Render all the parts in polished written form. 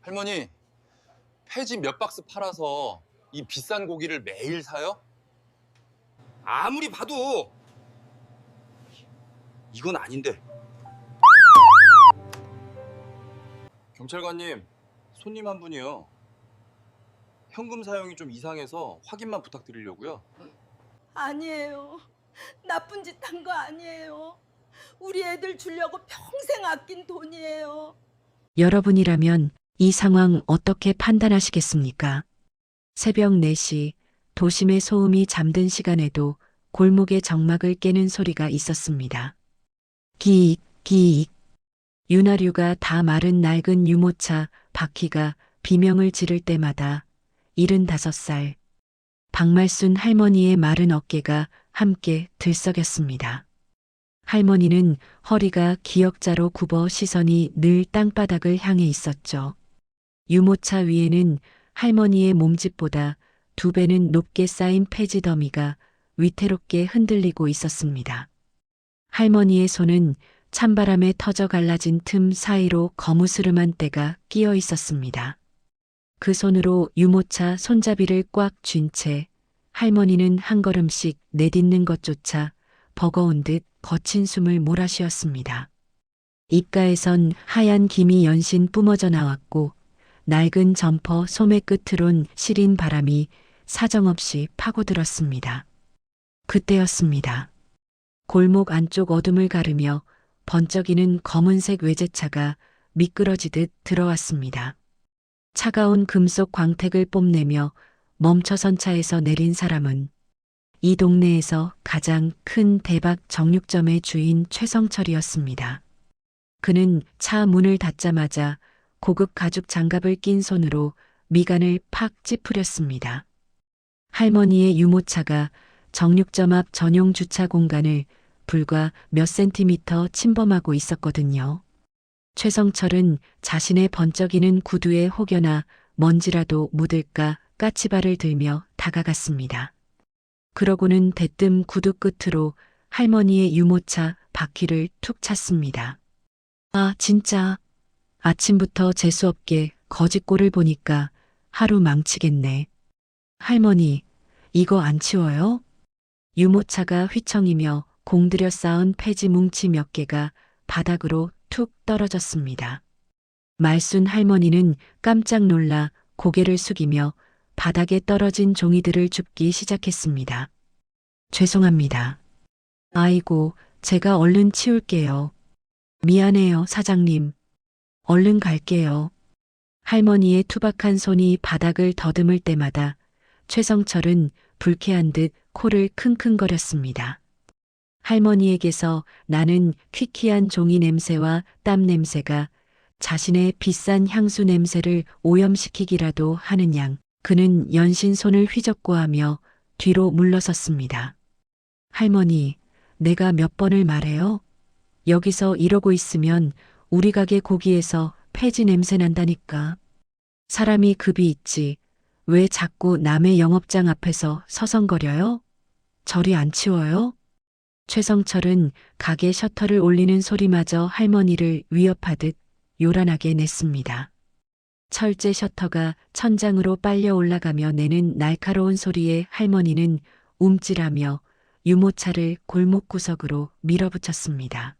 할머니, 폐지 몇 박스 팔아서 이 비싼 고기를 매일 사요? 아무리 봐도 이건 아닌데. 경찰관님, 손님 한 분이요. 현금 사용이 좀 이상해서 확인만 부탁드리려고요. 아니에요. 나쁜 짓 한 거 아니에요. 우리 애들 주려고 평생 아낀 돈이에요. 여러분이라면 이 상황 어떻게 판단하시겠습니까? 새벽 4시 도심의 소음이 잠든 시간에도 골목의 정막을 깨는 소리가 있었습니다. 기익, 기익. 윤하류가 다 마른 낡은 유모차 바퀴가 비명을 지를 때마다 75살 박말순 할머니의 마른 어깨가 함께 들썩였습니다. 할머니는 허리가 기역자로 굽어 시선이 늘 땅바닥을 향해 있었죠. 유모차 위에는 할머니의 몸집보다 2배는 높게 쌓인 폐지 더미가 위태롭게 흔들리고 있었습니다. 할머니의 손은 찬바람에 터져 갈라진 틈 사이로 거무스름한 때가 끼어 있었습니다. 그 손으로 유모차 손잡이를 꽉 쥔 채 할머니는 한 걸음씩 내딛는 것조차 버거운 듯 거친 숨을 몰아쉬었습니다. 입가에선 하얀 김이 연신 뿜어져 나왔고 낡은 점퍼 소매 끝으론 시린 바람이 사정없이 파고들었습니다. 그때였습니다. 골목 안쪽 어둠을 가르며 번쩍이는 검은색 외제차가 미끄러지듯 들어왔습니다. 차가운 금속 광택을 뽐내며 멈춰선 차에서 내린 사람은 이 동네에서 가장 큰 대박 정육점의 주인 최성철이었습니다. 그는 차 문을 닫자마자 고급 가죽 장갑을 낀 손으로 미간을 팍 찌푸렸습니다. 할머니의 유모차가 정육점 앞 전용 주차 공간을 불과 몇 센티미터 침범하고 있었거든요. 최성철은 자신의 번쩍이는 구두에 혹여나 먼지라도 묻을까 까치발을 들며 다가갔습니다. 그러고는 대뜸 구두 끝으로 할머니의 유모차 바퀴를 툭 찼습니다. 아, 진짜. 아침부터 재수없게 거짓골을 보니까 하루 망치겠네. 할머니, 이거 안 치워요? 유모차가 휘청이며 공들여 쌓은 폐지 뭉치 몇 개가 바닥으로 툭 떨어졌습니다. 말순 할머니는 깜짝 놀라 고개를 숙이며 바닥에 떨어진 종이들을 줍기 시작했습니다. 죄송합니다. 아이고, 제가 얼른 치울게요. 미안해요, 사장님. 얼른 갈게요. 할머니의 투박한 손이 바닥을 더듬을 때마다 최성철은 불쾌한 듯 코를 킁킁거렸습니다. 할머니에게서 나는 퀴퀴한 종이 냄새와 땀 냄새가 자신의 비싼 향수 냄새를 오염시키기라도 하는 양 그는 연신 손을 휘젓고 하며 뒤로 물러섰습니다. 할머니, 내가 몇 번을 말해요? 여기서 이러고 있으면 우리 가게 고기에서 폐지 냄새 난다니까. 사람이 급이 있지. 왜 자꾸 남의 영업장 앞에서 서성거려요? 저리 안 치워요? 최성철은 가게 셔터를 올리는 소리마저 할머니를 위협하듯 요란하게 냈습니다. 철제 셔터가 천장으로 빨려 올라가며 내는 날카로운 소리에 할머니는 움찔하며 유모차를 골목 구석으로 밀어붙였습니다.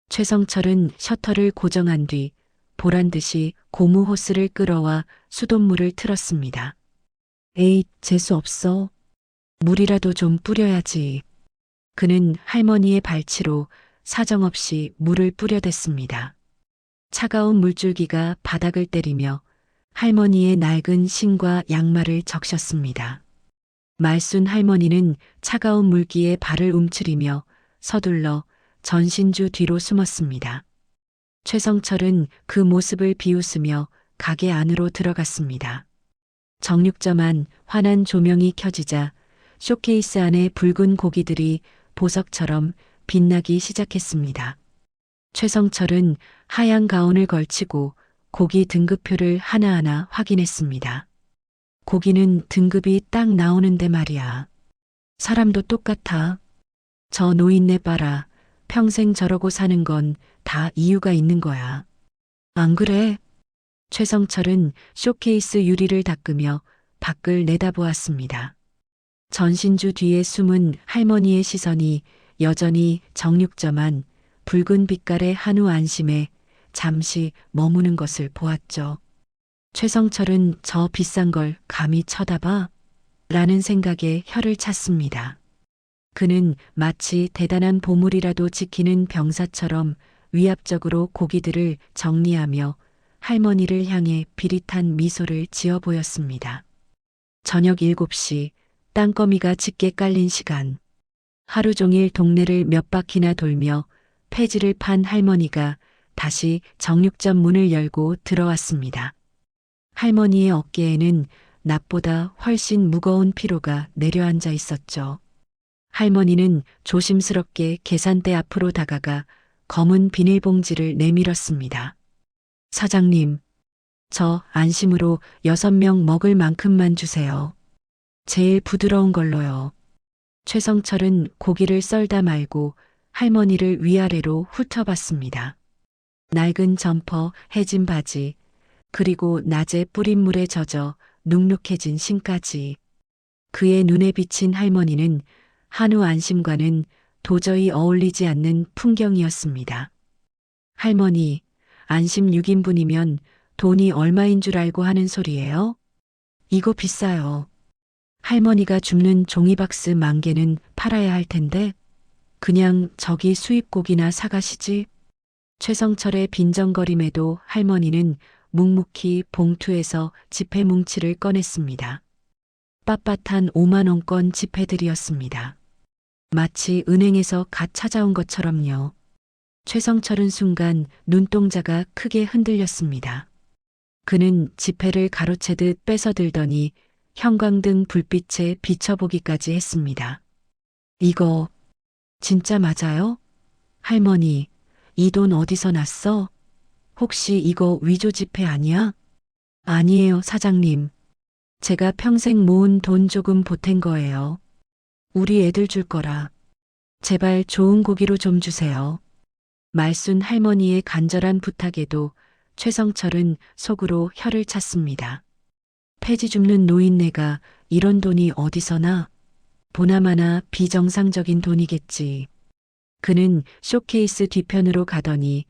최성철은 셔터를 고정한 뒤 보란듯이 고무 호스를 끌어와 수돗물을 틀었습니다. 에이, 재수 없어. 물이라도 좀 뿌려야지. 그는 할머니의 발치로 사정없이 물을 뿌려댔습니다. 차가운 물줄기가 바닥을 때리며 할머니의 낡은 신과 양말을 적셨습니다. 말순 할머니는 차가운 물기에 발을 움츠리며 서둘러 전신주 뒤로 숨었습니다. 최성철은 그 모습을 비웃으며 가게 안으로 들어갔습니다. 정육점 안 환한 조명이 켜지자 쇼케이스 안에 붉은 고기들이 보석처럼 빛나기 시작했습니다. 최성철은 하얀 가운을 걸치고 고기 등급표를 하나하나 확인했습니다. 고기는 등급이 딱 나오는데 말이야. 사람도 똑같아. 저 노인네 봐라. 평생 저러고 사는 건 다 이유가 있는 거야. 안 그래? 최성철은 쇼케이스 유리를 닦으며 밖을 내다보았습니다. 전신주 뒤에 숨은 할머니의 시선이 여전히 정육점한 붉은 빛깔의 한우 안심에 잠시 머무는 것을 보았죠. 최성철은 저 비싼 걸 감히 쳐다봐? 라는 생각에 혀를 찼습니다. 그는 마치 대단한 보물이라도 지키는 병사처럼 위압적으로 고기들을 정리하며 할머니를 향해 비릿한 미소를 지어 보였습니다. 저녁 7시 땅거미가 짙게 깔린 시간. 하루 종일 동네를 몇 바퀴나 돌며 폐지를 판 할머니가 다시 정육점 문을 열고 들어왔습니다. 할머니의 어깨에는 낮보다 훨씬 무거운 피로가 내려앉아 있었죠. 할머니는 조심스럽게 계산대 앞으로 다가가 검은 비닐봉지를 내밀었습니다. 사장님, 저 안심으로 6명 먹을 만큼만 주세요. 제일 부드러운 걸로요. 최성철은 고기를 썰다 말고 할머니를 위아래로 훑어봤습니다. 낡은 점퍼, 해진 바지, 그리고 낮에 뿌린 물에 젖어 눅눅해진 신까지. 그의 눈에 비친 할머니는 한우 안심과는 도저히 어울리지 않는 풍경이었습니다. 할머니, 안심 6인분이면 돈이 얼마인 줄 알고 하는 소리예요? 이거 비싸요. 할머니가 줍는 종이박스 10,000개는 팔아야 할 텐데 그냥 저기 수입고기나 사가시지. 최성철의 빈정거림에도 할머니는 묵묵히 봉투에서 지폐 뭉치를 꺼냈습니다. 빳빳한 5만원권 지폐들이었습니다. 마치 은행에서 갓 찾아온 것처럼요. 최성철은 순간 눈동자가 크게 흔들렸습니다. 그는 지폐를 가로채듯 뺏어들더니 형광등 불빛에 비춰보기까지 했습니다. 이거 진짜 맞아요? 할머니, 이 돈 어디서 났어? 혹시 이거 위조 지폐 아니야? 아니에요, 사장님. 제가 평생 모은 돈 조금 보탠 거예요. 우리 애들 줄 거라. 제발 좋은 고기로 좀 주세요. 말순 할머니의 간절한 부탁에도 최성철은 속으로 혀를 찼습니다. 폐지 줍는 노인네가 이런 돈이 어디서나? 보나마나 비정상적인 돈이겠지. 그는 쇼케이스 뒤편으로 가더니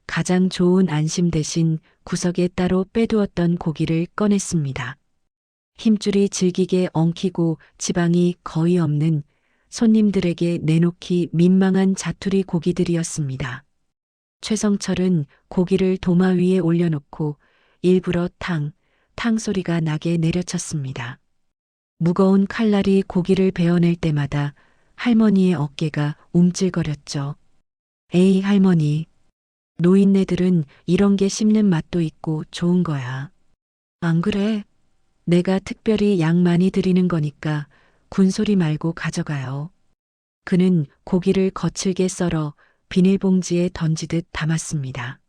가장 좋은 안심 대신 구석에 따로 빼두었던 고기를 꺼냈습니다. 힘줄이 질기게 엉키고 지방이 거의 없는 손님들에게 내놓기 민망한 자투리 고기들이었습니다. 최성철은 고기를 도마 위에 올려놓고 일부러 탕 소리가 나게 내려쳤습니다. 무거운 칼날이 고기를 베어낼 때마다 할머니의 어깨가 움찔거렸죠. 에이 할머니, 노인네들은 이런 게 씹는 맛도 있고 좋은 거야. 안 그래? 내가 특별히 양 많이 드리는 거니까 군소리 말고 가져가요. 그는 고기를 거칠게 썰어 비닐봉지에 던지듯 담았습니다.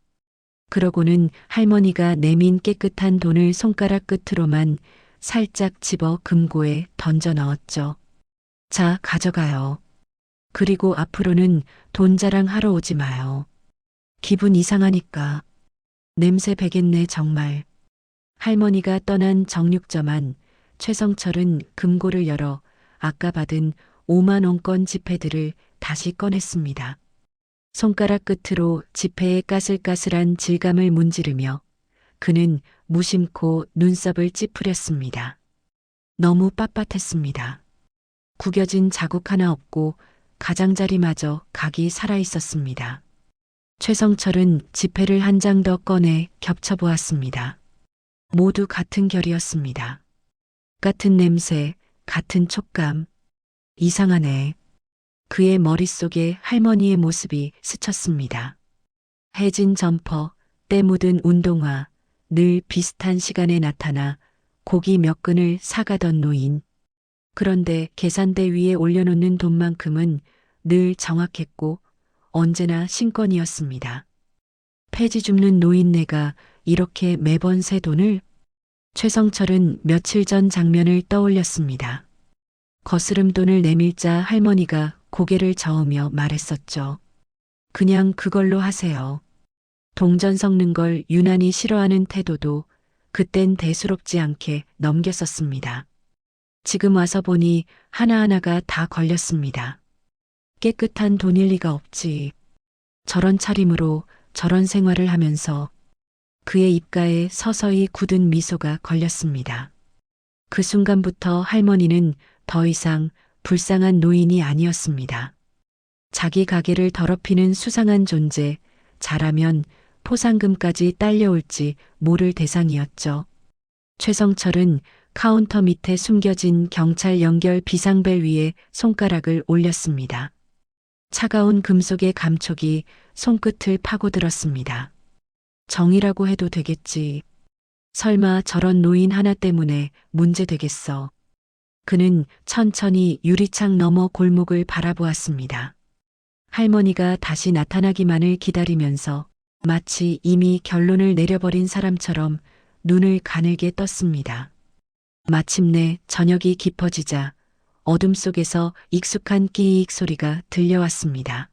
그러고는 할머니가 내민 깨끗한 돈을 손가락 끝으로만 살짝 집어 금고에 던져 넣었죠. 자, 가져가요. 그리고 앞으로는 돈 자랑하러 오지 마요. 기분 이상하니까. 냄새 배겠네 정말. 할머니가 떠난 정육점 안 최성철은 금고를 열어 아까 받은 5만원권 지폐들을 다시 꺼냈습니다. 손가락 끝으로 지폐의 까슬까슬한 질감을 문지르며 그는 무심코 눈썹을 찌푸렸습니다. 너무 빳빳했습니다. 구겨진 자국 하나 없고 가장자리마저 각이 살아있었습니다. 최성철은 지폐를 한 장 더 꺼내 겹쳐보았습니다. 모두 같은 결이었습니다. 같은 냄새, 같은 촉감. 이상하네. 그의 머릿속에 할머니의 모습이 스쳤습니다. 해진 점퍼, 때 묻은 운동화, 늘 비슷한 시간에 나타나 고기 몇 근을 사가던 노인. 그런데 계산대 위에 올려놓는 돈만큼은 늘 정확했고 언제나 신권이었습니다. 폐지 줍는 노인네가 이렇게 매번 새 돈을? 최성철은 며칠 전 장면을 떠올렸습니다. 거스름돈을 내밀자 할머니가 고개를 저으며 말했었죠. 그냥 그걸로 하세요. 동전 섞는 걸 유난히 싫어하는 태도도 그땐 대수롭지 않게 넘겼었습니다. 지금 와서 보니 하나하나가 다 걸렸습니다. 깨끗한 돈일 리가 없지. 저런 차림으로 저런 생활을 하면서 그의 입가에 서서히 굳은 미소가 걸렸습니다. 그 순간부터 할머니는 더 이상 불쌍한 노인이 아니었습니다. 자기 가게를 더럽히는 수상한 존재, 잘하면 포상금까지 딸려올지 모를 대상이었죠. 최성철은 카운터 밑에 숨겨진 경찰 연결 비상벨 위에 손가락을 올렸습니다. 차가운 금속의 감촉이 손끝을 파고들었습니다. 정이라고 해도 되겠지. 설마 저런 노인 하나 때문에 문제 되겠어. 그는 천천히 유리창 너머 골목을 바라보았습니다. 할머니가 다시 나타나기만을 기다리면서 마치 이미 결론을 내려버린 사람처럼 눈을 가늘게 떴습니다. 마침내 저녁이 깊어지자 어둠 속에서 익숙한 끼익 소리가 들려왔습니다.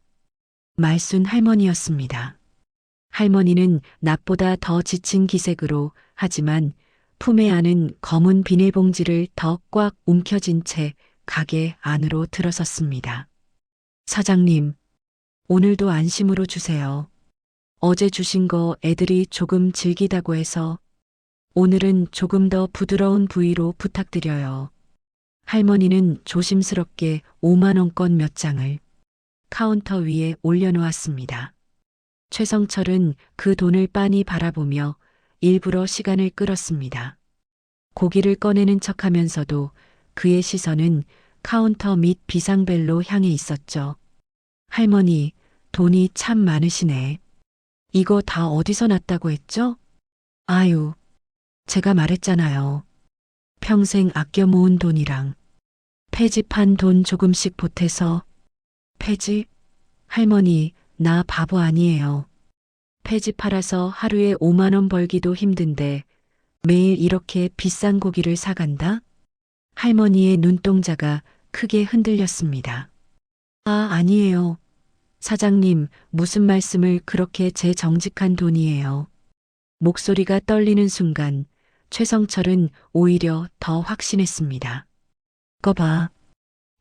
말순 할머니였습니다. 할머니는 낮보다 더 지친 기색으로 하지만 품에 안은 검은 비닐봉지를 더 꽉 움켜쥔 채 가게 안으로 들어섰습니다. 사장님, 오늘도 안심으로 주세요. 어제 주신 거 애들이 조금 질기다고 해서 오늘은 조금 더 부드러운 부위로 부탁드려요. 할머니는 조심스럽게 5만 원권 몇 장을 카운터 위에 올려놓았습니다. 최성철은 그 돈을 빤히 바라보며 일부러 시간을 끌었습니다. 고기를 꺼내는 척하면서도 그의 시선은 카운터 밑 비상벨로 향해 있었죠. 할머니, 돈이 참 많으시네. 이거 다 어디서 났다고 했죠? 아유, 제가 말했잖아요. 평생 아껴 모은 돈이랑 폐지판 돈 조금씩 보태서. 폐지? 할머니, 나 바보 아니에요. 폐지 팔아서 하루에 5만 원 벌기도 힘든데 매일 이렇게 비싼 고기를 사간다? 할머니의 눈동자가 크게 흔들렸습니다. 아, 아니에요. 사장님, 무슨 말씀을 그렇게 제 정직한 돈이에요. 목소리가 떨리는 순간 최성철은 오히려 더 확신했습니다. 거 봐.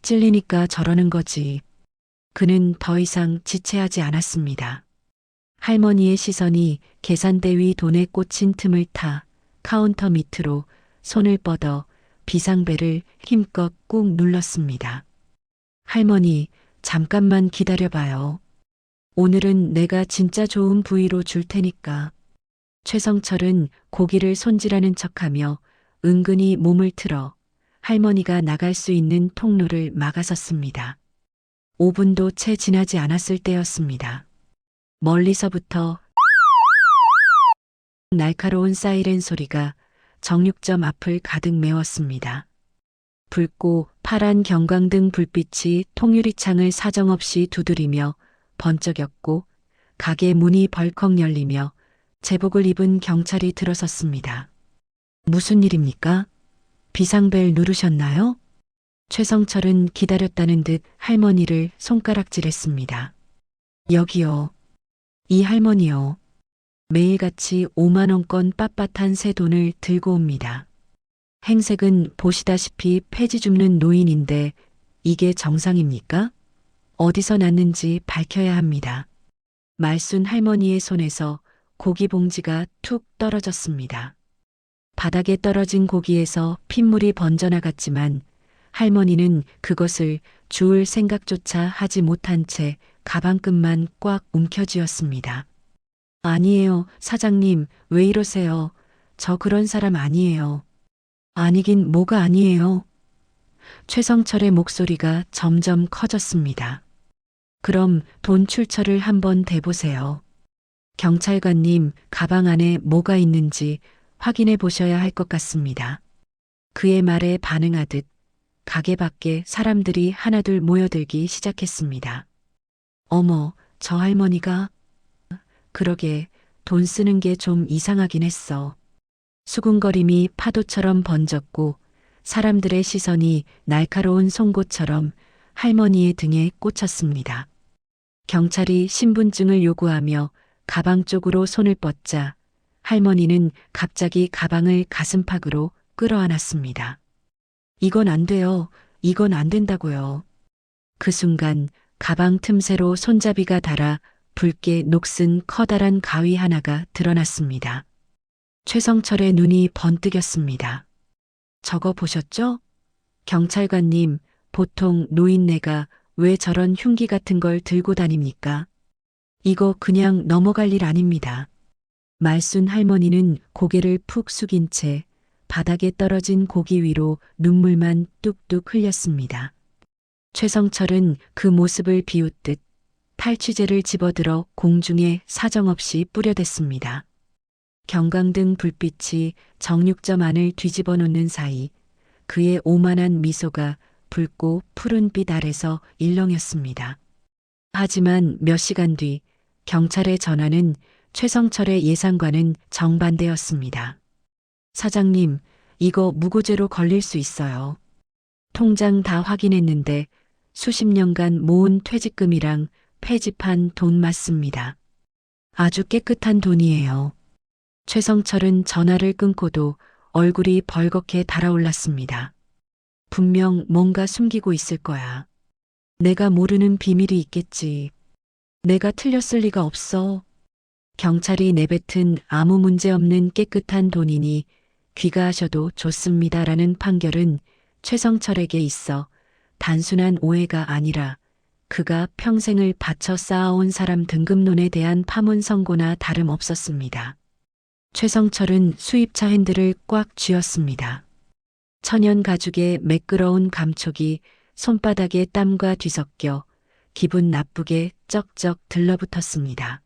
찔리니까 저러는 거지. 그는 더 이상 지체하지 않았습니다. 할머니의 시선이 계산대 위 돈에 꽂힌 틈을 타 카운터 밑으로 손을 뻗어 비상벨을 힘껏 꾹 눌렀습니다. 할머니, 잠깐만 기다려봐요. 오늘은 내가 진짜 좋은 부위로 줄 테니까. 최성철은 고기를 손질하는 척하며 은근히 몸을 틀어 할머니가 나갈 수 있는 통로를 막아섰습니다. 5분도 채 지나지 않았을 때였습니다. 멀리서부터 날카로운 사이렌 소리가 정육점 앞을 가득 메웠습니다. 붉고 파란 경광등 불빛이 통유리창을 사정없이 두드리며 번쩍였고 가게 문이 벌컥 열리며 제복을 입은 경찰이 들어섰습니다. 무슨 일입니까? 비상벨 누르셨나요? 최성철은 기다렸다는 듯 할머니를 손가락질했습니다. 여기요. 이 할머니요. 매일같이 5만 원권 빳빳한 새 돈을 들고 옵니다. 행색은 보시다시피 폐지 줍는 노인인데 이게 정상입니까? 어디서 났는지 밝혀야 합니다. 말순 할머니의 손에서 고기 봉지가 툭 떨어졌습니다. 바닥에 떨어진 고기에서 핏물이 번져나갔지만 할머니는 그것을 주울 생각조차 하지 못한 채 가방끈만 꽉 움켜쥐었습니다. 아니에요, 사장님, 왜 이러세요? 저 그런 사람 아니에요. 아니긴 뭐가 아니에요. 최성철의 목소리가 점점 커졌습니다. 그럼 돈 출처를 한번 대보세요. 경찰관님, 가방 안에 뭐가 있는지 확인해 보셔야 할 것 같습니다. 그의 말에 반응하듯 가게 밖에 사람들이 하나둘 모여들기 시작했습니다. 어머, 저 할머니가? 그러게, 돈 쓰는 게 좀 이상하긴 했어. 수군거림이 파도처럼 번졌고 사람들의 시선이 날카로운 송곳처럼 할머니의 등에 꽂혔습니다. 경찰이 신분증을 요구하며 가방 쪽으로 손을 뻗자 할머니는 갑자기 가방을 가슴팍으로 끌어안았습니다. 이건 안 돼요. 이건 안 된다고요. 그 순간 가방 틈새로 손잡이가 닳아 붉게 녹슨 커다란 가위 하나가 드러났습니다. 최성철의 눈이 번뜩였습니다. 저거 보셨죠? 경찰관님, 보통 노인네가 왜 저런 흉기 같은 걸 들고 다닙니까? 이거 그냥 넘어갈 일 아닙니다. 말순 할머니는 고개를 푹 숙인 채 바닥에 떨어진 고기 위로 눈물만 뚝뚝 흘렸습니다. 최성철은 그 모습을 비웃듯 탈취제를 집어들어 공중에 사정없이 뿌려댔습니다. 경광등 불빛이 정육점 안을 뒤집어 놓는 사이 그의 오만한 미소가 붉고 푸른빛 아래서 일렁였습니다. 하지만 몇 시간 뒤 경찰의 전화는 최성철의 예상과는 정반대였습니다. 사장님, 이거 무고죄로 걸릴 수 있어요. 통장 다 확인했는데 수십 년간 모은 퇴직금이랑 폐지판 돈 맞습니다. 아주 깨끗한 돈이에요. 최성철은 전화를 끊고도 얼굴이 벌겋게 달아올랐습니다. 분명 뭔가 숨기고 있을 거야. 내가 모르는 비밀이 있겠지. 내가 틀렸을 리가 없어. 경찰이 내뱉은 아무 문제 없는 깨끗한 돈이니 귀가하셔도 좋습니다라는 판결은 최성철에게 있어 단순한 오해가 아니라 그가 평생을 바쳐 쌓아온 사람 등급론에 대한 파문 선고나 다름없었습니다. 최성철은 수입차 핸들을 꽉 쥐었습니다. 천연 가죽의 매끄러운 감촉이 손바닥에 땀과 뒤섞여 기분 나쁘게 쩍쩍 들러붙었습니다.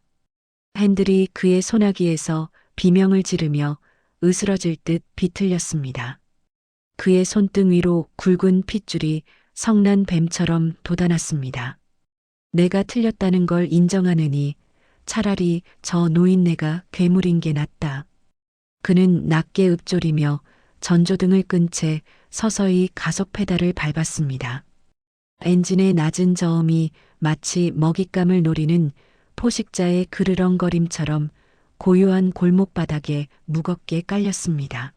핸들이 그의 소나기에서 비명을 지르며 으스러질 듯 비틀렸습니다. 그의 손등 위로 굵은 핏줄이 성난 뱀처럼 돋아났습니다. 내가 틀렸다는 걸 인정하느니 차라리 저 노인네가 괴물인 게 낫다. 그는 낮게 읊조리며 전조등을 끈 채 서서히 가속 페달을 밟았습니다. 엔진의 낮은 저음이 마치 먹잇감을 노리는 포식자의 그르렁거림처럼 고요한 골목바닥에 무겁게 깔렸습니다.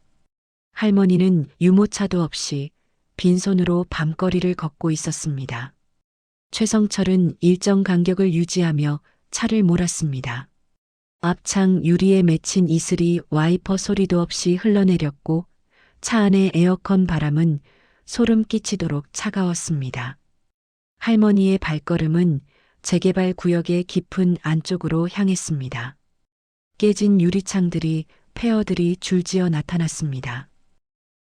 할머니는 유모차도 없이 빈손으로 밤거리를 걷고 있었습니다. 최성철은 일정 간격을 유지하며 차를 몰았습니다. 앞창 유리에 맺힌 이슬이 와이퍼 소리도 없이 흘러내렸고 차 안의 에어컨 바람은 소름 끼치도록 차가웠습니다. 할머니의 발걸음은 재개발 구역의 깊은 안쪽으로 향했습니다. 깨진 유리창들이 폐허들이 줄지어 나타났습니다.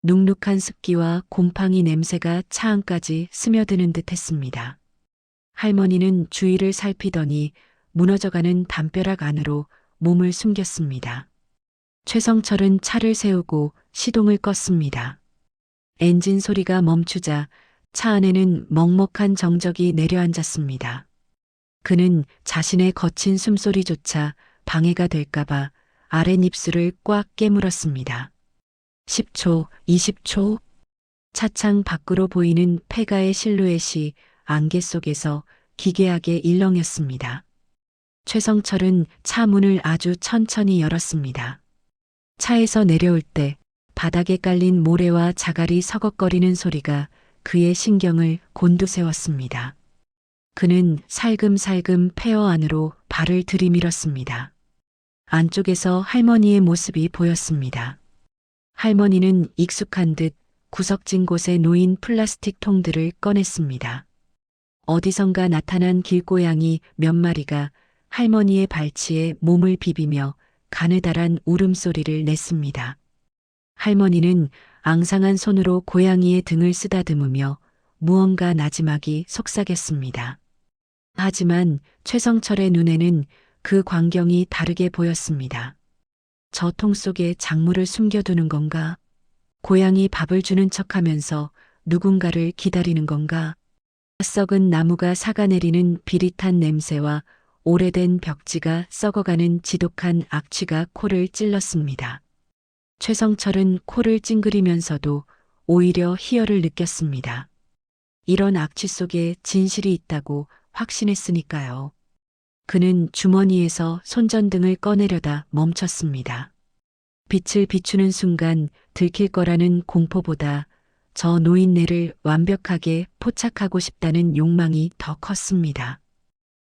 눅눅한 습기와 곰팡이 냄새가 차 안까지 스며드는 듯 했습니다. 할머니는 주위를 살피더니 무너져가는 담벼락 안으로 몸을 숨겼습니다. 최성철은 차를 세우고 시동을 껐습니다. 엔진 소리가 멈추자 차 안에는 먹먹한 정적이 내려앉았습니다. 그는 자신의 거친 숨소리조차 방해가 될까봐 아랫입술을 꽉 깨물었습니다. 10초, 20초. 차창 밖으로 보이는 폐가의 실루엣이 안개 속에서 기괴하게 일렁였습니다. 최성철은 차 문을 아주 천천히 열었습니다. 차에서 내려올 때 바닥에 깔린 모래와 자갈이 서걱거리는 소리가 그의 신경을 곤두세웠습니다. 그는 살금살금 폐허 안으로 발을 들이밀었습니다. 안쪽에서 할머니의 모습이 보였습니다. 할머니는 익숙한 듯 구석진 곳에 놓인 플라스틱 통들을 꺼냈습니다. 어디선가 나타난 길고양이 몇 마리가 할머니의 발치에 몸을 비비며 가느다란 울음소리를 냈습니다. 할머니는 앙상한 손으로 고양이의 등을 쓰다듬으며 무언가 나지막이 속삭였습니다. 하지만 최성철의 눈에는 그 광경이 다르게 보였습니다. 저 통 속에 작물을 숨겨두는 건가? 고양이 밥을 주는 척하면서 누군가를 기다리는 건가? 썩은 나무가 삭아내리는 비릿한 냄새와 오래된 벽지가 썩어가는 지독한 악취가 코를 찔렀습니다. 최성철은 코를 찡그리면서도 오히려 희열을 느꼈습니다. 이런 악취 속에 진실이 있다고 확신했으니까요. 그는 주머니에서 손전등을 꺼내려다 멈췄습니다. 빛을 비추는 순간 들킬 거라는 공포보다 저 노인네를 완벽하게 포착하고 싶다는 욕망이 더 컸습니다.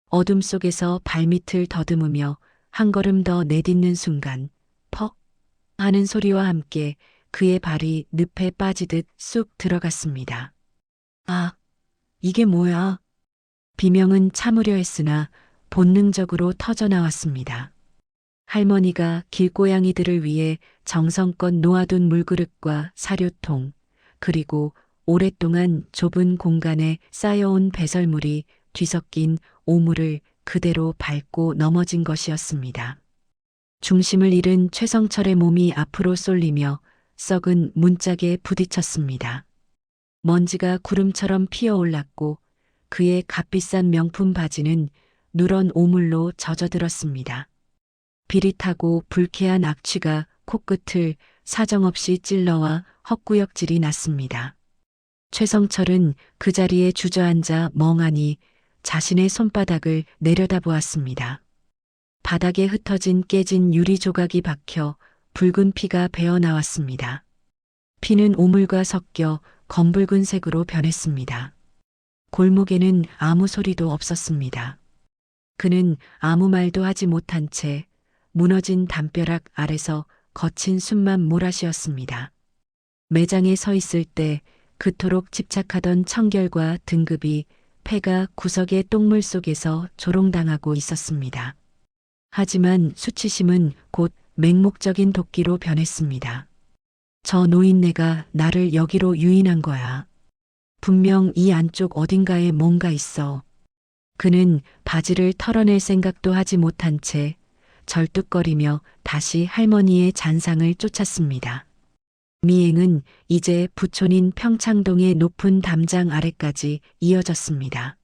어둠 속에서 발밑을 더듬으며 한 걸음 더 내딛는 순간 퍽 하는 소리와 함께 그의 발이 늪에 빠지듯 쑥 들어갔습니다. 아, 이게 뭐야? 비명은 참으려 했으나 본능적으로 터져나왔습니다. 할머니가 길고양이들을 위해 정성껏 놓아둔 물그릇과 사료통, 그리고 오랫동안 좁은 공간에 쌓여온 배설물이 뒤섞인 오물을 그대로 밟고 넘어진 것이었습니다. 중심을 잃은 최성철의 몸이 앞으로 쏠리며 썩은 문짝에 부딪혔습니다. 먼지가 구름처럼 피어올랐고 그의 값비싼 명품 바지는 누런 오물로 젖어들었습니다. 비릿하고 불쾌한 악취가 코끝을 사정없이 찔러와 헛구역질이 났습니다. 최성철은 그 자리에 주저앉아 멍하니 자신의 손바닥을 내려다보았습니다. 바닥에 흩어진 깨진 유리 조각이 박혀 붉은 피가 배어나왔습니다. 피는 오물과 섞여 검붉은 색으로 변했습니다. 골목에는 아무 소리도 없었습니다. 그는 아무 말도 하지 못한 채 무너진 담벼락 아래서 거친 숨만 몰아쉬었습니다. 매장에 서 있을 때 그토록 집착하던 청결과 등급이 폐가 구석의 똥물 속에서 조롱당하고 있었습니다. 하지만 수치심은 곧 맹목적인 도끼로 변했습니다. 저 노인네가 나를 여기로 유인한 거야. 분명 이 안쪽 어딘가에 뭔가 있어. 그는 바지를 털어낼 생각도 하지 못한 채 절뚝거리며 다시 할머니의 잔상을 쫓았습니다. 미행은 이제 부촌인 평창동의 높은 담장 아래까지 이어졌습니다.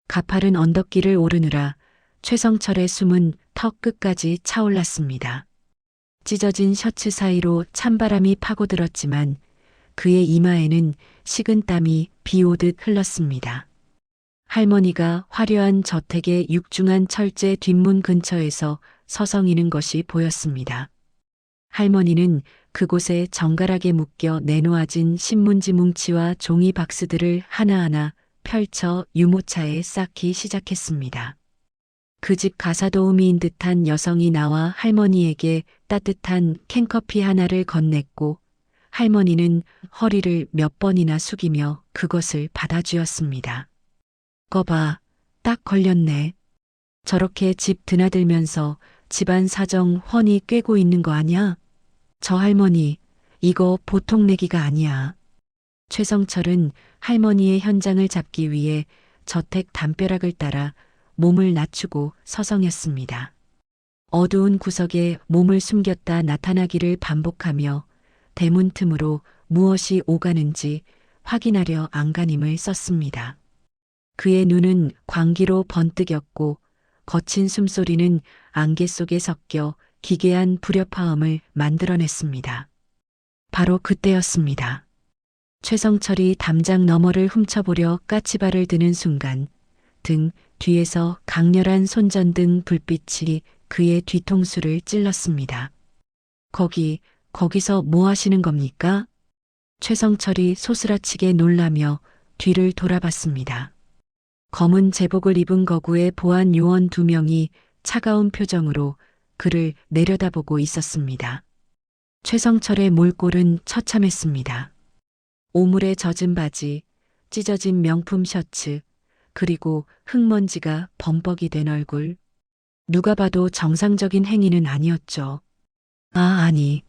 가파른 언덕길을 오르느라 최성철의 숨은 턱 끝까지 차올랐습니다. 찢어진 셔츠 사이로 찬바람이 파고들었지만 그의 이마에는 식은 땀이 비 오듯 흘렀습니다. 할머니가 화려한 저택의 육중한 철제 뒷문 근처에서 서성이는 것이 보였습니다. 할머니는 그곳에 정갈하게 묶여 내놓아진 신문지 뭉치와 종이 박스들을 하나하나 펼쳐 유모차에 쌓기 시작했습니다. 그 집 가사도우미인 듯한 여성이 나와 할머니에게 따뜻한 캔커피 하나를 건넸고 할머니는 허리를 몇 번이나 숙이며 그것을 받아주었습니다. 거봐, 딱 걸렸네. 저렇게 집 드나들면서 집안 사정 훤히 꿰고 있는 거 아냐? 저 할머니, 이거 보통 내기가 아니야. 최성철은 할머니의 현장을 잡기 위해 저택 담벼락을 따라 몸을 낮추고 서성였습니다. 어두운 구석에 몸을 숨겼다 나타나기를 반복하며 대문 틈으로 무엇이 오가는지 확인하려 안간힘을 썼습니다. 그의 눈은 광기로 번뜩였고 거친 숨소리는 안개 속에 섞여 기괴한 불협화음을 만들어냈습니다. 바로 그때였습니다. 최성철이 담장 너머를 훔쳐보려 까치발을 드는 순간 등 뒤에서 강렬한 손전등 불빛이 그의 뒤통수를 찔렀습니다. 거기서 뭐 하시는 겁니까? 최성철이 소스라치게 놀라며 뒤를 돌아봤습니다. 검은 제복을 입은 거구의 보안 요원 2명이 차가운 표정으로 그를 내려다보고 있었습니다. 최성철의 몰골은 처참했습니다. 오물에 젖은 바지, 찢어진 명품 셔츠, 그리고 흙먼지가 범벅이 된 얼굴. 누가 봐도 정상적인 행위는 아니었죠. 아니.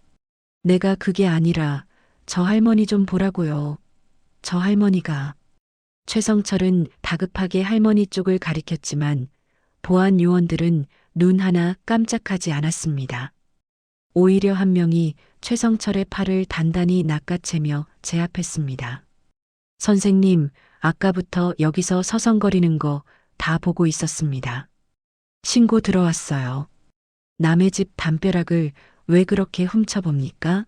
내가 그게 아니라 저 할머니 좀 보라고요. 저 할머니가. 최성철은 다급하게 할머니 쪽을 가리켰지만 보안 요원들은 눈 하나 깜짝하지 않았습니다. 오히려 한 명이 최성철의 팔을 단단히 낚아채며 제압했습니다. 선생님, 아까부터 여기서 서성거리는 거 다 보고 있었습니다. 신고 들어왔어요. 남의 집 담벼락을 왜 그렇게 훔쳐봅니까?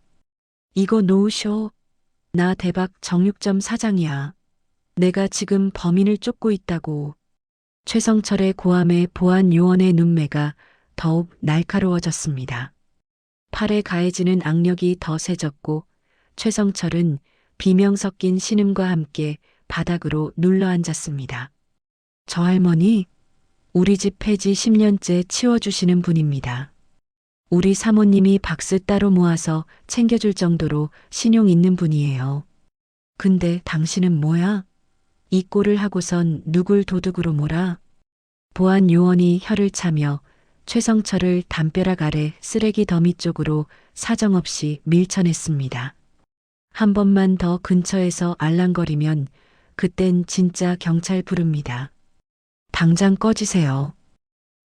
이거 놓으쇼. 나 대박 정육점 사장이야. 내가 지금 범인을 쫓고 있다고. 최성철의 고함에 보안 요원의 눈매가 더욱 날카로워졌습니다. 팔에 가해지는 악력이 더 세졌고 최성철은 비명 섞인 신음과 함께 바닥으로 눌러앉았습니다. 저 할머니, 우리 집 폐지 10년째 치워주시는 분입니다. 우리 사모님이 박스 따로 모아서 챙겨줄 정도로 신용 있는 분이에요. 근데 당신은 뭐야? 이 꼴을 하고선 누굴 도둑으로 몰아? 보안 요원이 혀를 차며 최성철을 담벼락 아래 쓰레기 더미 쪽으로 사정없이 밀쳐냈습니다. 한 번만 더 근처에서 알랑거리면 그땐 진짜 경찰 부릅니다. 당장 꺼지세요.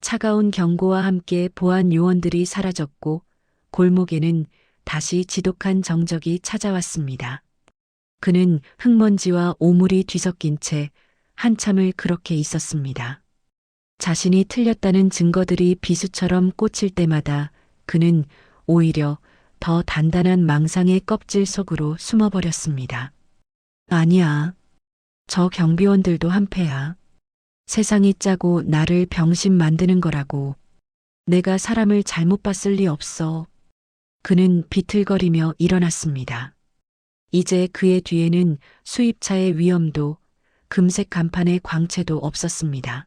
차가운 경고와 함께 보안 요원들이 사라졌고 골목에는 다시 지독한 정적이 찾아왔습니다. 그는 흙먼지와 오물이 뒤섞인 채 한참을 그렇게 있었습니다. 자신이 틀렸다는 증거들이 비수처럼 꽂힐 때마다 그는 오히려 더 단단한 망상의 껍질 속으로 숨어버렸습니다. 아니야. 저 경비원들도 한패야. 세상이 짜고 나를 병신 만드는 거라고. 내가 사람을 잘못 봤을 리 없어. 그는 비틀거리며 일어났습니다. 이제 그의 뒤에는 수입차의 위험도 금색 간판의 광채도 없었습니다.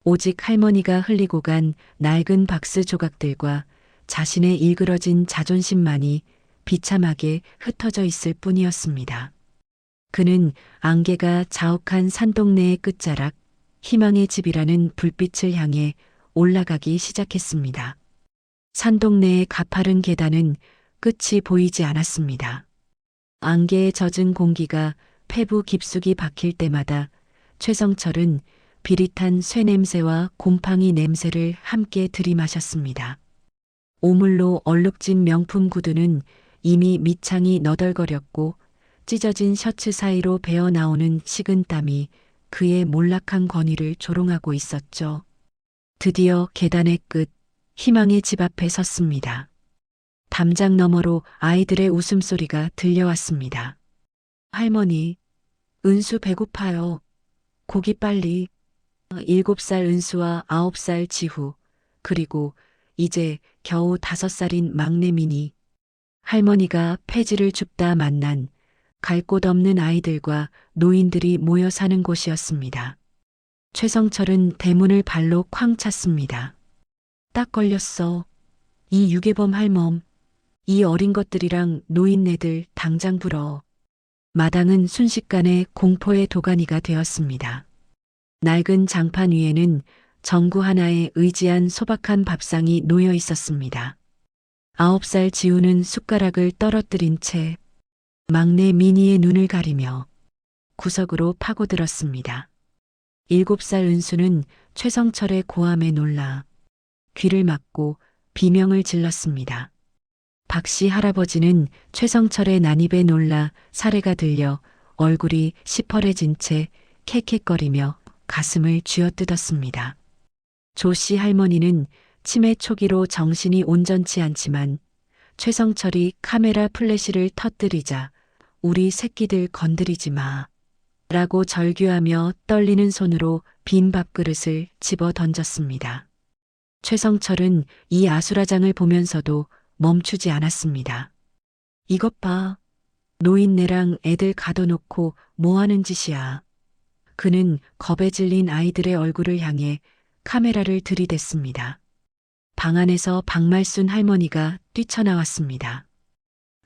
오직 할머니가 흘리고 간 낡은 박스 조각들과 자신의 일그러진 자존심만이 비참하게 흩어져 있을 뿐이었습니다. 그는 안개가 자욱한 산동네의 끝자락, 희망의 집이라는 불빛을 향해 올라가기 시작했습니다. 산동네의 가파른 계단은 끝이 보이지 않았습니다. 안개에 젖은 공기가 폐부 깊숙이 박힐 때마다 최성철은 비릿한 쇠냄새와 곰팡이 냄새를 함께 들이마셨습니다. 오물로 얼룩진 명품 구두는 이미 밑창이 너덜거렸고 찢어진 셔츠 사이로 배어나오는 식은땀이 그의 몰락한 권위를 조롱하고 있었죠. 드디어 계단의 끝, 희망의 집 앞에 섰습니다. 담장 너머로 아이들의 웃음소리가 들려왔습니다. 할머니, 은수 배고파요. 고기 빨리. 7살 은수와 9살 지후, 그리고 이제 겨우 5살인 막내 민이. 할머니가 폐지를 줍다 만난 갈 곳 없는 아이들과 노인들이 모여 사는 곳이었습니다. 최성철은 대문을 발로 쾅 찼습니다. 딱 걸렸어. 이 유괴범 할멈. 이 어린 것들이랑 노인네들 당장 불어. 마당은 순식간에 공포의 도가니가 되었습니다. 낡은 장판 위에는 전구 하나에 의지한 소박한 밥상이 놓여 있었습니다. 9살 지우는 숟가락을 떨어뜨린 채 막내 미니의 눈을 가리며 구석으로 파고들었습니다. 7살 은수는 최성철의 고함에 놀라 귀를 막고 비명을 질렀습니다. 박씨 할아버지는 최성철의 난입에 놀라 사례가 들려 얼굴이 시퍼래진 채 캑캑거리며 가슴을 쥐어뜯었습니다. 조씨 할머니는 치매 초기로 정신이 온전치 않지만 최성철이 카메라 플래시를 터뜨리자 우리 새끼들 건드리지 마 라고 절규하며 떨리는 손으로 빈 밥그릇을 집어 던졌습니다. 최성철은 이 아수라장을 보면서도 멈추지 않았습니다. 이것 봐. 노인네랑 애들 가둬놓고 뭐하는 짓이야. 그는 겁에 질린 아이들의 얼굴을 향해 카메라를 들이댔습니다. 방 안에서 박말순 할머니가 뛰쳐나왔습니다.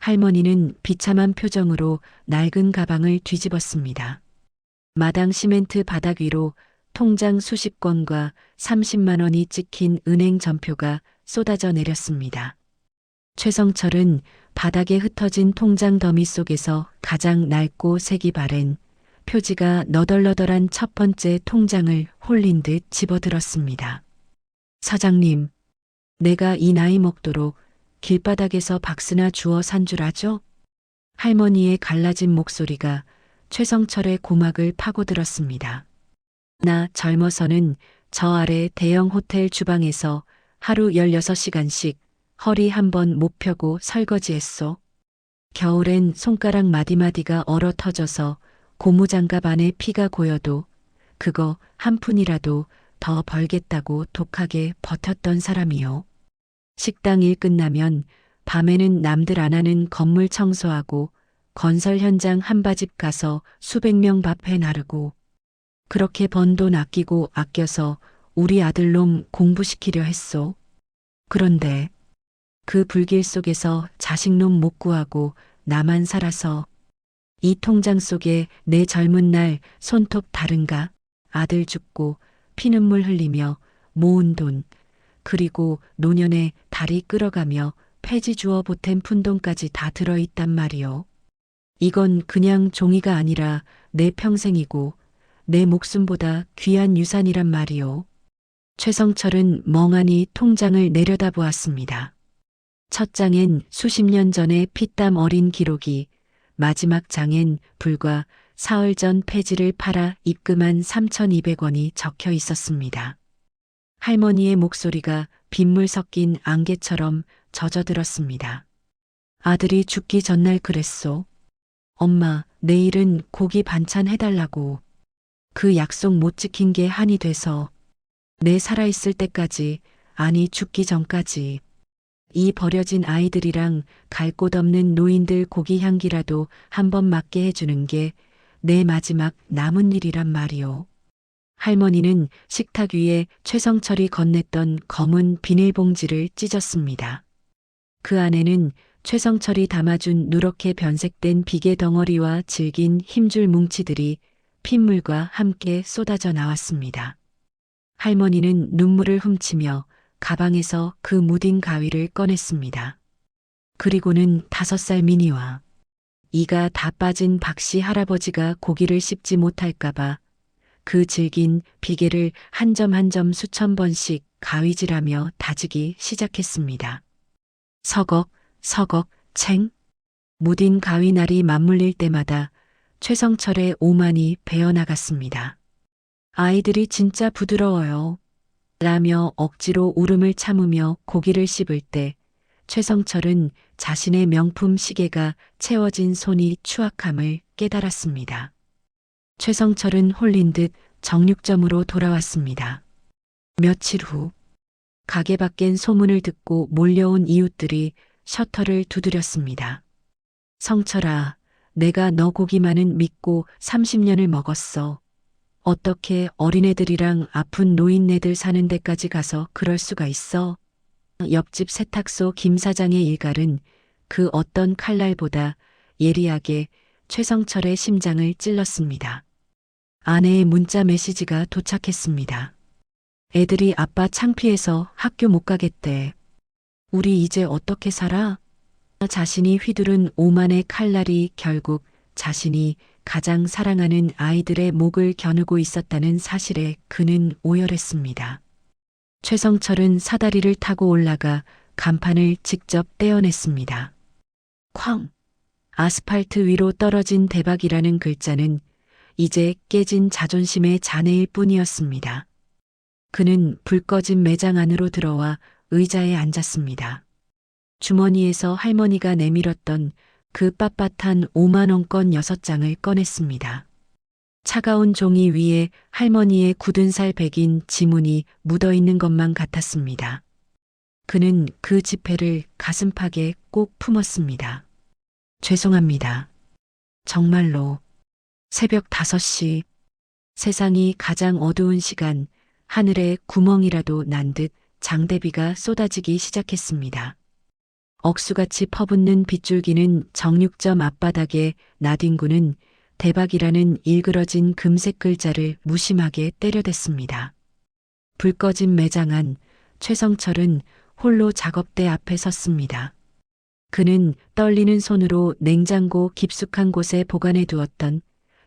할머니는 비참한 표정으로 낡은 가방을 뒤집었습니다. 마당 시멘트 바닥 위로 통장 수십 건과 30만 원이 찍힌 은행 전표가 쏟아져 내렸습니다. 최성철은 바닥에 흩어진 통장 더미 속에서 가장 낡고 색이 바랜 표지가 너덜너덜한 첫 번째 통장을 홀린 듯 집어들었습니다. 사장님, 내가 이 나이 먹도록 길바닥에서 박스나 주워 산 줄 아죠? 할머니의 갈라진 목소리가 최성철의 고막을 파고들었습니다. 나 젊어서는 저 아래 대형 호텔 주방에서 하루 16시간씩 허리 한 번 못 펴고 설거지했소. 겨울엔 손가락 마디마디가 얼어 터져서 고무장갑 안에 피가 고여도 그거 한 푼이라도 더 벌겠다고 독하게 버텼던 사람이요. 식당 일 끝나면 밤에는 남들 안 하는 건물 청소하고 건설 현장 한바집 가서 수백 명 밥해 나르고 그렇게 번 돈 아끼고 아껴서 우리 아들놈 공부시키려 했소. 그런데 그 불길 속에서 자식놈 못 구하고 나만 살아서 이 통장 속에 내 젊은 날 손톱 다른가 아들 죽고 피눈물 흘리며 모은 돈 그리고 노년에 다리 끌어가며 폐지 주워 보탠 푼돈까지 다 들어있단 말이오. 이건 그냥 종이가 아니라 내 평생이고 내 목숨보다 귀한 유산이란 말이오. 최성철은 멍하니 통장을 내려다보았습니다. 첫 장엔 수십 년 전의 피땀 어린 기록이, 마지막 장엔 불과 사흘 전 폐지를 팔아 입금한 3,200원이 적혀 있었습니다. 할머니의 목소리가 빗물 섞인 안개처럼 젖어들었습니다. 아들이 죽기 전날 그랬소. 엄마, 내일은 고기 반찬 해달라고. 그 약속 못 지킨 게 한이 돼서 내 살아있을 때까지, 아니 죽기 전까지 이 버려진 아이들이랑 갈 곳 없는 노인들 고기 향기라도 한번 맡게 해주는 게 내 마지막 남은 일이란 말이오. 할머니는 식탁 위에 최성철이 건넸던 검은 비닐봉지를 찢었습니다. 그 안에는 최성철이 담아준 누렇게 변색된 비계 덩어리와 질긴 힘줄 뭉치들이 핏물과 함께 쏟아져 나왔습니다. 할머니는 눈물을 훔치며 가방에서 그 무딘 가위를 꺼냈습니다. 그리고는 5살 미니와 이가 다 빠진 박씨 할아버지가 고기를 씹지 못할까봐 그 질긴 비계를 한 점 한 점 수천 번씩 가위질하며 다지기 시작했습니다. 서걱, 서걱, 챙. 무딘 가위날이 맞물릴 때마다 최성철의 오만이 배어나갔습니다. 아이들이 진짜 부드러워요. 라며 억지로 울음을 참으며 고기를 씹을 때 최성철은 자신의 명품 시계가 채워진 손이 추악함을 깨달았습니다. 최성철은 홀린 듯 정육점으로 돌아왔습니다. 며칠 후 가게 밖엔 소문을 듣고 몰려온 이웃들이 셔터를 두드렸습니다. 성철아, 내가 너 고기만은 믿고 30년을 먹었어. 어떻게 어린애들이랑 아픈 노인네들 사는 데까지 가서 그럴 수가 있어? 옆집 세탁소 김 사장의 일갈은 그 어떤 칼날보다 예리하게 최성철의 심장을 찔렀습니다. 아내의 문자 메시지가 도착했습니다. 애들이 아빠 창피해서 학교 못 가겠대. 우리 이제 어떻게 살아? 자신이 휘두른 오만의 칼날이 결국 자신이 가장 사랑하는 아이들의 목을 겨누고 있었다는 사실에 그는 오열했습니다. 최성철은 사다리를 타고 올라가 간판을 직접 떼어냈습니다. 쾅! 아스팔트 위로 떨어진 대박이라는 글자는 이제 깨진 자존심의 잔해일 뿐이었습니다. 그는 불 꺼진 매장 안으로 들어와 의자에 앉았습니다. 주머니에서 할머니가 내밀었던 그 빳빳한 5만 원권 6장을 꺼냈습니다. 차가운 종이 위에 할머니의 굳은 살 베긴 지문이 묻어있는 것만 같았습니다. 그는 그 지폐를 가슴팍에 꼭 품었습니다. 죄송합니다. 정말로. 새벽 5시. 세상이 가장 어두운 시간, 하늘에 구멍이라도 난 듯 장대비가 쏟아지기 시작했습니다. 억수같이 퍼붓는 빗줄기는 정육점 앞바닥에 나뒹구는 대박이라는 일그러진 금색 글자를 무심하게 때려댔습니다. 불 꺼진 매장 안 최성철은 홀로 작업대 앞에 섰습니다. 그는 떨리는 손으로 냉장고 깊숙한 곳에 보관해 두었던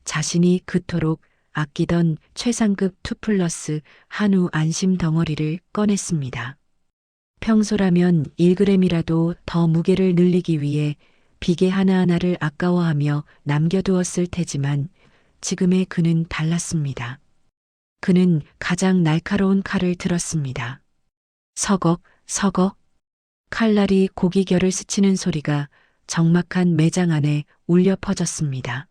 자신이 그토록 아끼던 최상급 2플러스 한우 안심 덩어리를 꺼냈습니다. 평소라면 1g이라도 더 무게를 늘리기 위해 비계 하나하나를 아까워하며 남겨두었을 테지만 지금의 그는 달랐습니다. 그는 가장 날카로운 칼을 들었습니다. 서걱, 서걱. 칼날이 고기결을 스치는 소리가 적막한 매장 안에 울려 퍼졌습니다.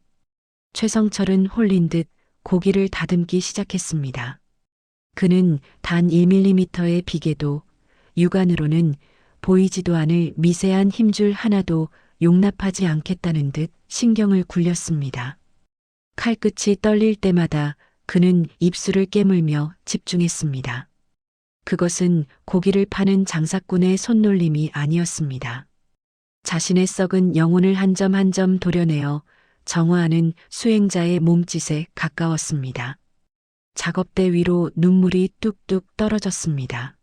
최성철은 홀린 듯 고기를 다듬기 시작했습니다. 그는 단 1mm의 비계도 육안으로는 보이지도 않을 미세한 힘줄 하나도 용납하지 않겠다는 듯 신경을 굴렸습니다. 칼끝이 떨릴 때마다 그는 입술을 깨물며 집중했습니다. 그것은 고기를 파는 장사꾼의 손놀림이 아니었습니다. 자신의 썩은 영혼을 한 점 한 점 도려내어 정화하는 수행자의 몸짓에 가까웠습니다. 작업대 위로 눈물이 뚝뚝 떨어졌습니다.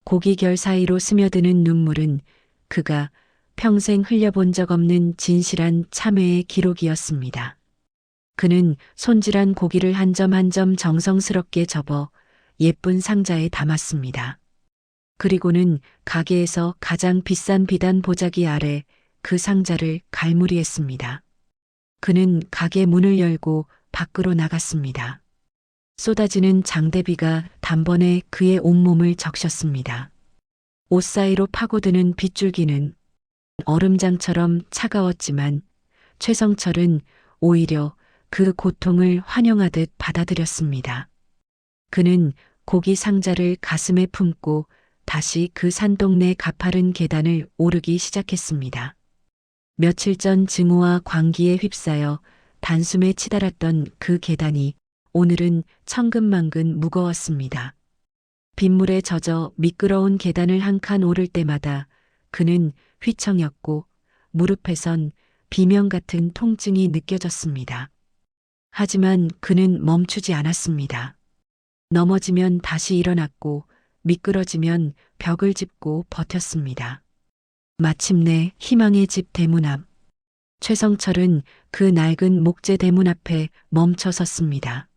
고기결 사이로 스며드는 눈물은 그가 평생 흘려본 적 없는 진실한 참회의 기록이었습니다. 그는 손질한 고기를 한 점 한 점 정성스럽게 접어 예쁜 상자에 담았습니다. 그리고는 가게에서 가장 비싼 비단 보자기 아래 그 상자를 갈무리했습니다. 그는 가게 문을 열고 밖으로 나갔습니다. 쏟아지는 장대비가 단번에 그의 온몸을 적셨습니다. 옷 사이로 파고드는 빗줄기는 얼음장처럼 차가웠지만 최성철은 오히려 그 고통을 환영하듯 받아들였습니다. 그는 고기 상자를 가슴에 품고 다시 그 산동네 가파른 계단을 오르기 시작했습니다. 며칠 전 증오와 광기에 휩싸여 단숨에 치달았던 그 계단이 오늘은 천근만근 무거웠습니다. 빗물에 젖어 미끄러운 계단을 한 칸 오를 때마다 그는 휘청였고 무릎에선 비명 같은 통증이 느껴졌습니다. 하지만 그는 멈추지 않았습니다. 넘어지면 다시 일어났고 미끄러지면 벽을 짚고 버텼습니다. 마침내 희망의 집 대문 앞. 최성철은 그 낡은 목재 대문 앞에 멈춰 섰습니다.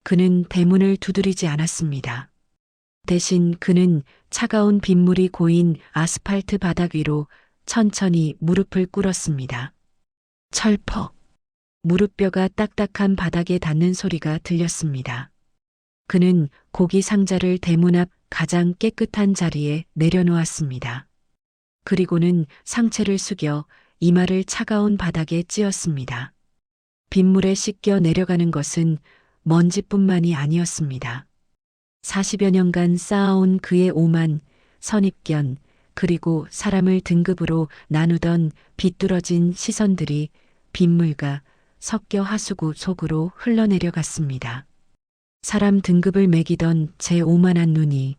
그는 대문을 두드리지 않았습니다. 대신 그는 차가운 빗물이 고인 아스팔트 바닥 위로 천천히 무릎을 꿇었습니다. 철퍽. 무릎뼈가 딱딱한 바닥에 닿는 소리가 들렸습니다. 그는 고기 상자를 대문 앞 가장 깨끗한 자리에 내려놓았습니다. 그리고는 상체를 숙여 이마를 차가운 바닥에 찧었습니다. 빗물에 씻겨 내려가는 것은 먼지뿐만이 아니었습니다. 40여 년간 쌓아온 그의 오만, 선입견, 그리고 사람을 등급으로 나누던 비뚤어진 시선들이 빗물과 섞여 하수구 속으로 흘러내려갔습니다. 사람 등급을 매기던 제 오만한 눈이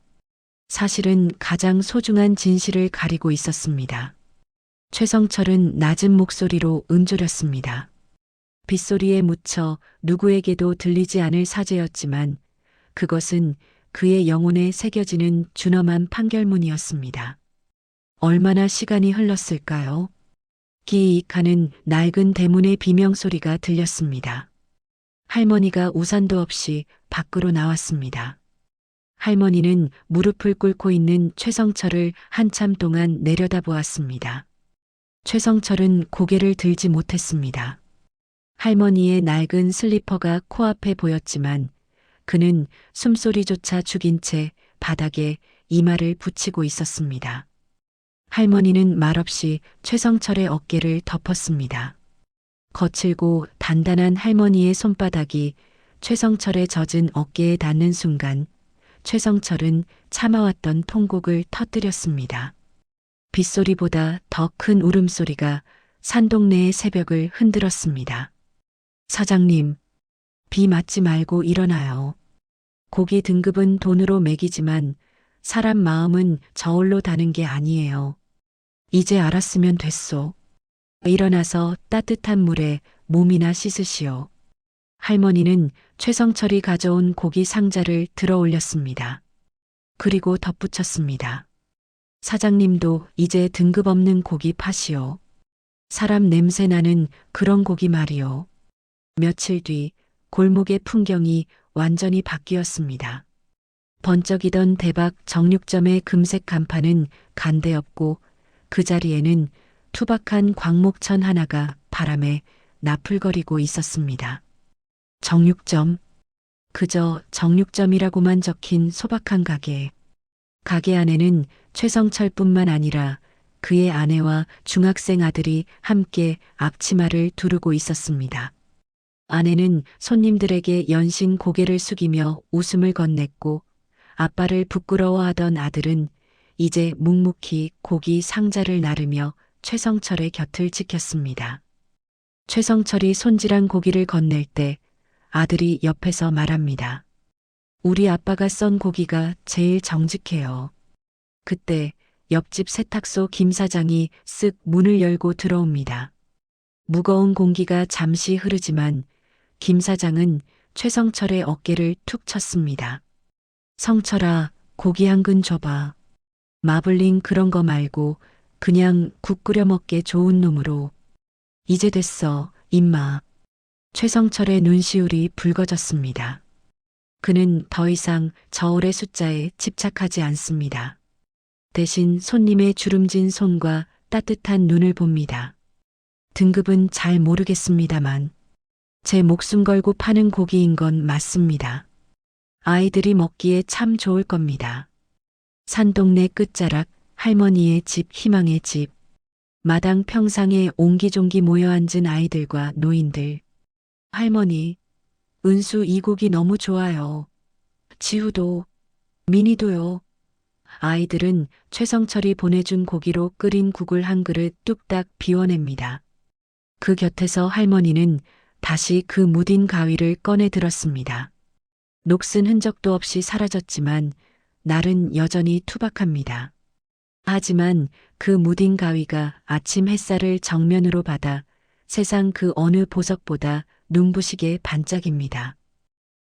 사실은 가장 소중한 진실을 가리고 있었습니다. 최성철은 낮은 목소리로 은조렸습니다. 빗소리에 묻혀 누구에게도 들리지 않을 사죄였지만 그것은 그의 영혼에 새겨지는 준엄한 판결문이었습니다. 얼마나 시간이 흘렀을까요? 기이익하는 낡은 대문의 비명소리가 들렸습니다. 할머니가 우산도 없이 밖으로 나왔습니다. 할머니는 무릎을 꿇고 있는 최성철을 한참 동안 내려다보았습니다. 최성철은 고개를 들지 못했습니다. 할머니의 낡은 슬리퍼가 코앞에 보였지만 그는 숨소리조차 죽인 채 바닥에 이마를 붙이고 있었습니다. 할머니는 말없이 최성철의 어깨를 덮었습니다. 거칠고 단단한 할머니의 손바닥이 최성철의 젖은 어깨에 닿는 순간 최성철은 참아왔던 통곡을 터뜨렸습니다. 빗소리보다 더 큰 울음소리가 산동네의 새벽을 흔들었습니다. 사장님, 비 맞지 말고 일어나요. 고기 등급은 돈으로 매기지만 사람 마음은 저울로 다는 게 아니에요. 이제 알았으면 됐소. 일어나서 따뜻한 물에 몸이나 씻으시오. 할머니는 최성철이 가져온 고기 상자를 들어 올렸습니다. 그리고 덧붙였습니다. 사장님도 이제 등급 없는 고기 파시오. 사람 냄새 나는 그런 고기 말이오. 며칠 뒤 골목의 풍경이 완전히 바뀌었습니다. 번쩍이던 대박 정육점의 금색 간판은 간대없고 그 자리에는 투박한 광목천 하나가 바람에 나풀거리고 있었습니다. 정육점. 그저 정육점이라고만 적힌 소박한 가게. 가게 안에는 최성철뿐만 아니라 그의 아내와 중학생 아들이 함께 앞치마를 두르고 있었습니다. 아내는 손님들에게 연신 고개를 숙이며 웃음을 건넸고 아빠를 부끄러워하던 아들은 이제 묵묵히 고기 상자를 나르며 최성철의 곁을 지켰습니다. 최성철이 손질한 고기를 건넬 때 아들이 옆에서 말합니다. 우리 아빠가 썬 고기가 제일 정직해요. 그때 옆집 세탁소 김 사장이 쓱 문을 열고 들어옵니다. 무거운 공기가 잠시 흐르지만 김 사장은 최성철의 어깨를 툭 쳤습니다. 성철아, 고기 한 근 줘봐. 마블링 그런 거 말고 그냥 국 끓여 먹게 좋은 놈으로. 이제 됐어, 임마. 최성철의 눈시울이 붉어졌습니다. 그는 더 이상 저울의 숫자에 집착하지 않습니다. 대신 손님의 주름진 손과 따뜻한 눈을 봅니다. 등급은 잘 모르겠습니다만 제 목숨 걸고 파는 고기인 건 맞습니다. 아이들이 먹기에 참 좋을 겁니다. 산동네 끝자락 할머니의 집, 희망의 집. 마당 평상에 옹기종기 모여 앉은 아이들과 노인들. 할머니, 은수 이 고기 너무 좋아요. 지우도, 민희도요. 아이들은 최성철이 보내준 고기로 끓인 국을 한 그릇 뚝딱 비워냅니다. 그 곁에서 할머니는 다시 그 무딘 가위를 꺼내 들었습니다. 녹슨 흔적도 없이 사라졌지만 날은 여전히 투박합니다. 하지만 그 무딘 가위가 아침 햇살을 정면으로 받아 세상 그 어느 보석보다 눈부시게 반짝입니다.